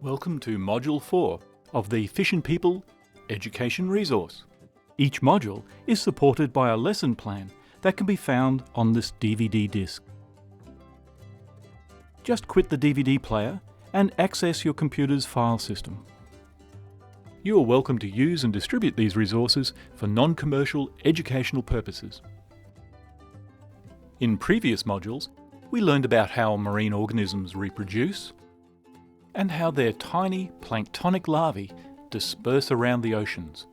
Welcome to Module 4 of the Fish and People Education Resource. Each module is supported by a lesson plan that can be found on this DVD disc. Just quit the DVD player and access your computer's file system. You are welcome to use and distribute these resources for non-commercial educational purposes. In previous modules, we learned about how marine organisms reproduce and how their tiny planktonic larvae disperse around the oceans.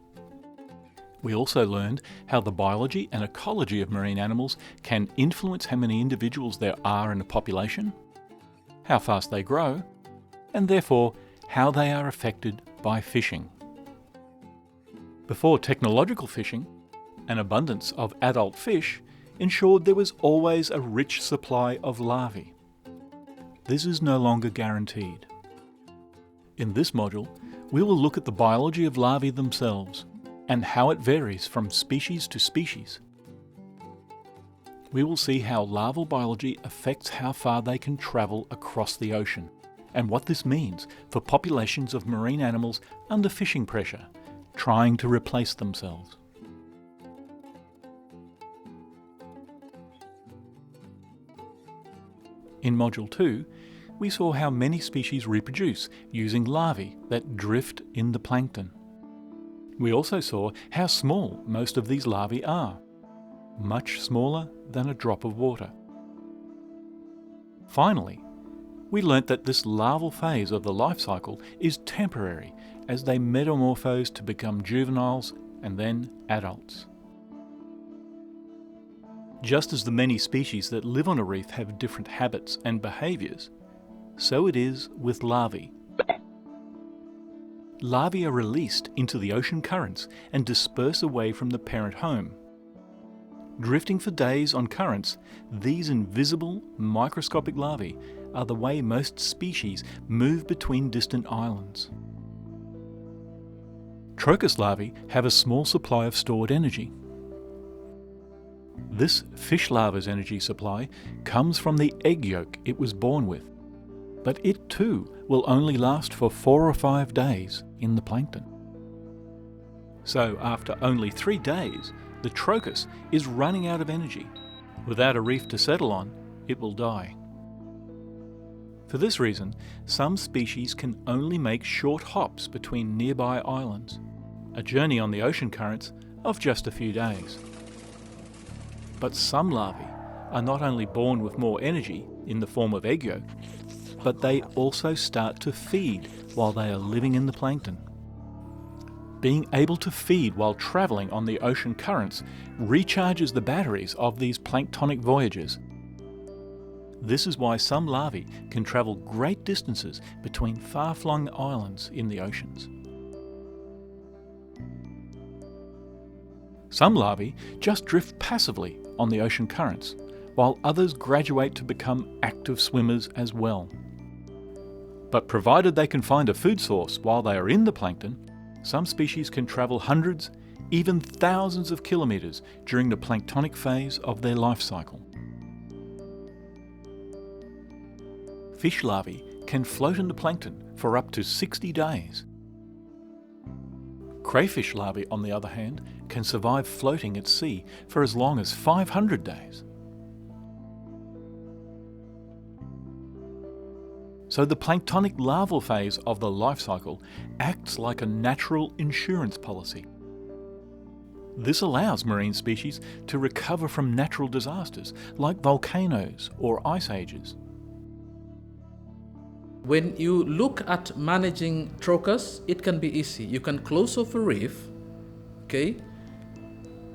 We also learned how the biology and ecology of marine animals can influence how many individuals there are in a population, how fast they grow, and therefore how they are affected by fishing. Before technological fishing, an abundance of adult fish ensured there was always a rich supply of larvae. This is no longer guaranteed. In this module, we will look at the biology of larvae themselves and how it varies from species to species. We will see how larval biology affects how far they can travel across the ocean and what this means for populations of marine animals under fishing pressure, trying to replace themselves. In Module 2, we saw how many species reproduce using larvae that drift in the plankton. We also saw how small most of these larvae are, much smaller than a drop of water. Finally, we learnt that this larval phase of the life cycle is temporary as they metamorphose to become juveniles and then adults. Just as the many species that live on a reef have different habits and behaviours, so it is with larvae. Larvae are released into the ocean currents and disperse away from the parent home. Drifting for days on currents, these invisible, microscopic larvae are the way most species move between distant islands. Trochus larvae have a small supply of stored energy. This fish larva's energy supply comes from the egg yolk it was born with, but it too will only last for 4 or 5 days in the plankton. So after only 3 days, the trochus is running out of energy. Without a reef to settle on, it will die. For this reason, some species can only make short hops between nearby islands, a journey on the ocean currents of just a few days. But some larvae are not only born with more energy in the form of egg yolk, but they also start to feed while they are living in the plankton. Being able to feed while travelling on the ocean currents recharges the batteries of these planktonic voyages. This is why some larvae can travel great distances between far-flung islands in the oceans. Some larvae just drift passively on the ocean currents, while others graduate to become active swimmers as well. But provided they can find a food source while they are in the plankton, some species can travel hundreds, even thousands of kilometres during the planktonic phase of their life cycle. Fish larvae can float in the plankton for up to 60 days. Crayfish larvae, on the other hand, can survive floating at sea for as long as 500 days. So the planktonic larval phase of the life cycle acts like a natural insurance policy. This allows marine species to recover from natural disasters like volcanoes or ice ages. When you look at managing trochus, it can be easy. You can close off a reef, okay?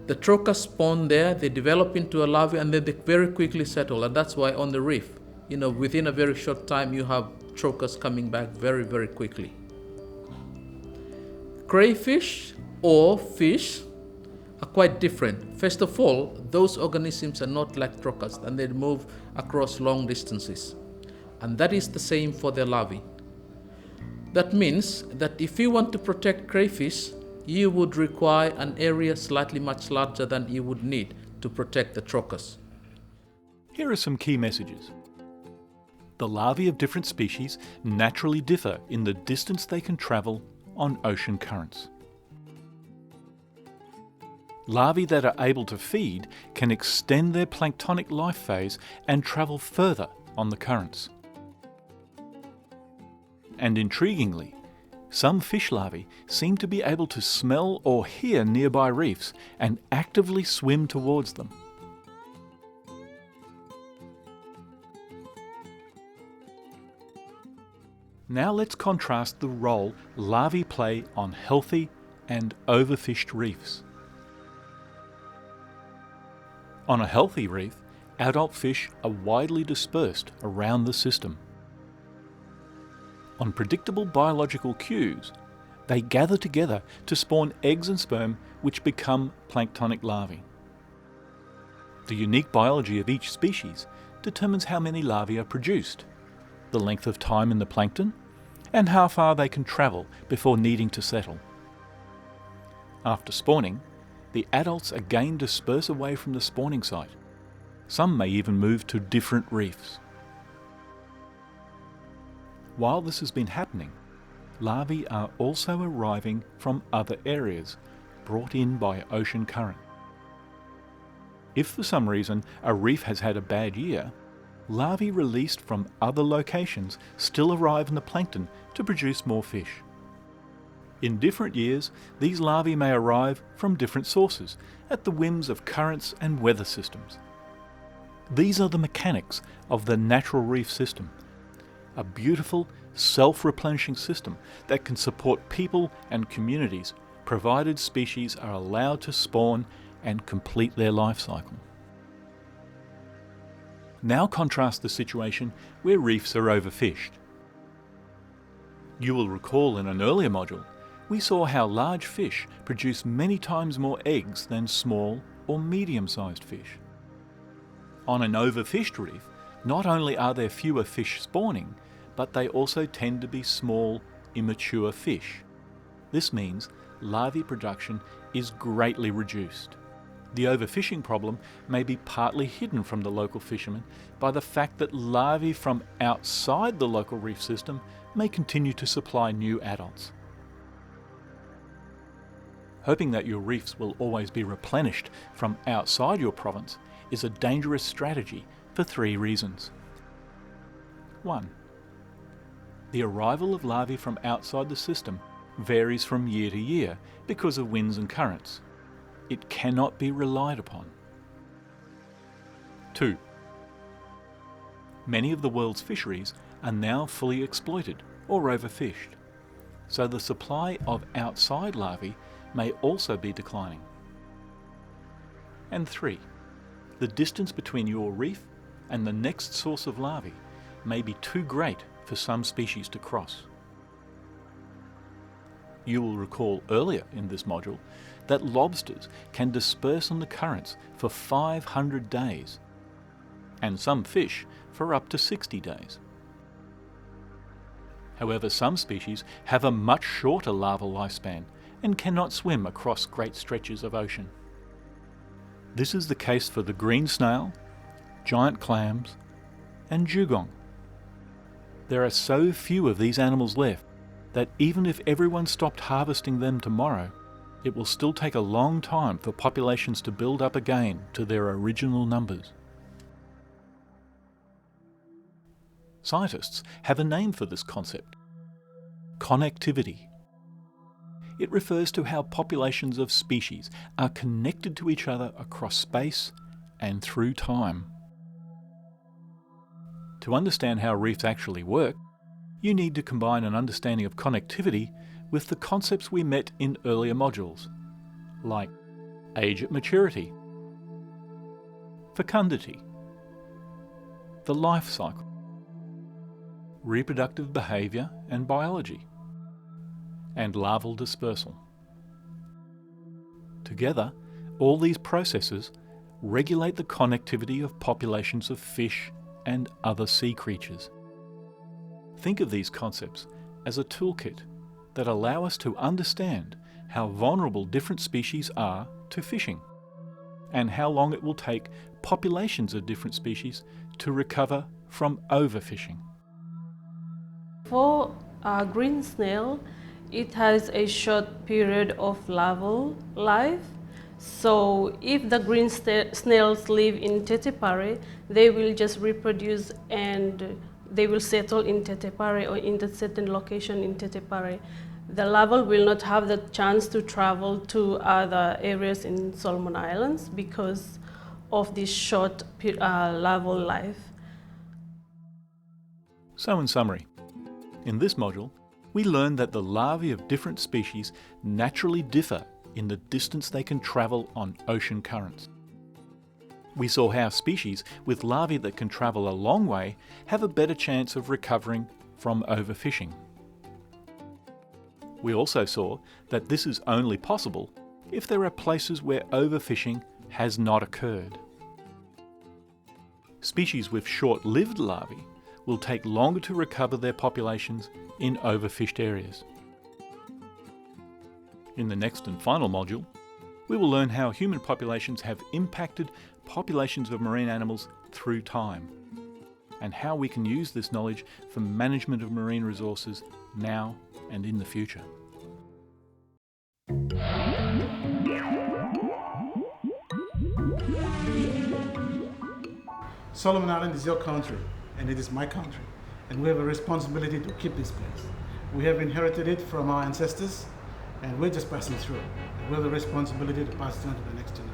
The trochus spawn there, they develop into a larvae, and then they very quickly settle. And that's why on the reef, within a very short time, you have trochus coming back very, very quickly. Crayfish or fish are quite different. First of all, those organisms are not like trochus, and they move across long distances. And that is the same for the larvae. That means that if you want to protect crayfish, you would require an area slightly much larger than you would need to protect the trochus. Here are some key messages. The larvae of different species naturally differ in the distance they can travel on ocean currents. Larvae that are able to feed can extend their planktonic life phase and travel further on the currents. And intriguingly, some fish larvae seem to be able to smell or hear nearby reefs and actively swim towards them. Now let's contrast the role larvae play on healthy and overfished reefs. On a healthy reef, adult fish are widely dispersed around the system. On predictable biological cues, they gather together to spawn eggs and sperm which become planktonic larvae. The unique biology of each species determines how many larvae are produced, the length of time in the plankton, and how far they can travel before needing to settle. After spawning, the adults again disperse away from the spawning site. Some may even move to different reefs. While this has been happening, larvae are also arriving from other areas, brought in by ocean current. If for some reason a reef has had a bad year, larvae released from other locations still arrive in the plankton to produce more fish. In different years, these larvae may arrive from different sources, at the whims of currents and weather systems. These are the mechanics of the natural reef system, a beautiful, self-replenishing system that can support people and communities, provided species are allowed to spawn and complete their life cycle. Now contrast the situation where reefs are overfished. You will recall in an earlier module, we saw how large fish produce many times more eggs than small or medium-sized fish. On an overfished reef, not only are there fewer fish spawning, but they also tend to be small, immature fish. This means larvae production is greatly reduced. The overfishing problem may be partly hidden from the local fishermen by the fact that larvae from outside the local reef system may continue to supply new adults. Hoping that your reefs will always be replenished from outside your province is a dangerous strategy for 3 reasons. 1. The arrival of larvae from outside the system varies from year to year because of winds and currents. It cannot be relied upon. 2. Many of the world's fisheries are now fully exploited or overfished, so the supply of outside larvae may also be declining. And 3. The distance between your reef and the next source of larvae may be too great for some species to cross. You will recall earlier in this module that lobsters can disperse on the currents for 500 days, and some fish for up to 60 days. However, some species have a much shorter larval lifespan and cannot swim across great stretches of ocean. This is the case for the green snail, giant clams, and dugong. There are so few of these animals left that even if everyone stopped harvesting them tomorrow, it will still take a long time for populations to build up again to their original numbers. Scientists have a name for this concept: connectivity. It refers to how populations of species are connected to each other across space and through time. To understand how reefs actually work, you need to combine an understanding of connectivity with the concepts we met in earlier modules, like age at maturity, fecundity, the life cycle, reproductive behaviour and biology, and larval dispersal. Together, all these processes regulate the connectivity of populations of fish and other sea creatures. Think of these concepts as a toolkit that allow us to understand how vulnerable different species are to fishing, and how long it will take populations of different species to recover from overfishing. for a green snail, it has a short period of larval life. So if the green snails live in Tetepare, they will just reproduce and they will settle in Tetepare or in a certain location in Tetepare. The larval will not have the chance to travel to other areas in Solomon Islands because of this short larval life. So in summary, in this module, we learned that the larvae of different species naturally differ in the distance they can travel on ocean currents. We saw how species with larvae that can travel a long way have a better chance of recovering from overfishing. We also saw that this is only possible if there are places where overfishing has not occurred. Species with short-lived larvae will take longer to recover their populations in overfished areas. In the next and final module, we will learn how human populations have impacted populations of marine animals through time, and how we can use this knowledge for management of marine resources now and in the future. Solomon Island is your country, and it is my country, and we have a responsibility to keep this place. We have inherited it from our ancestors, and we're just passing through. We have the responsibility to pass it on to the next generation.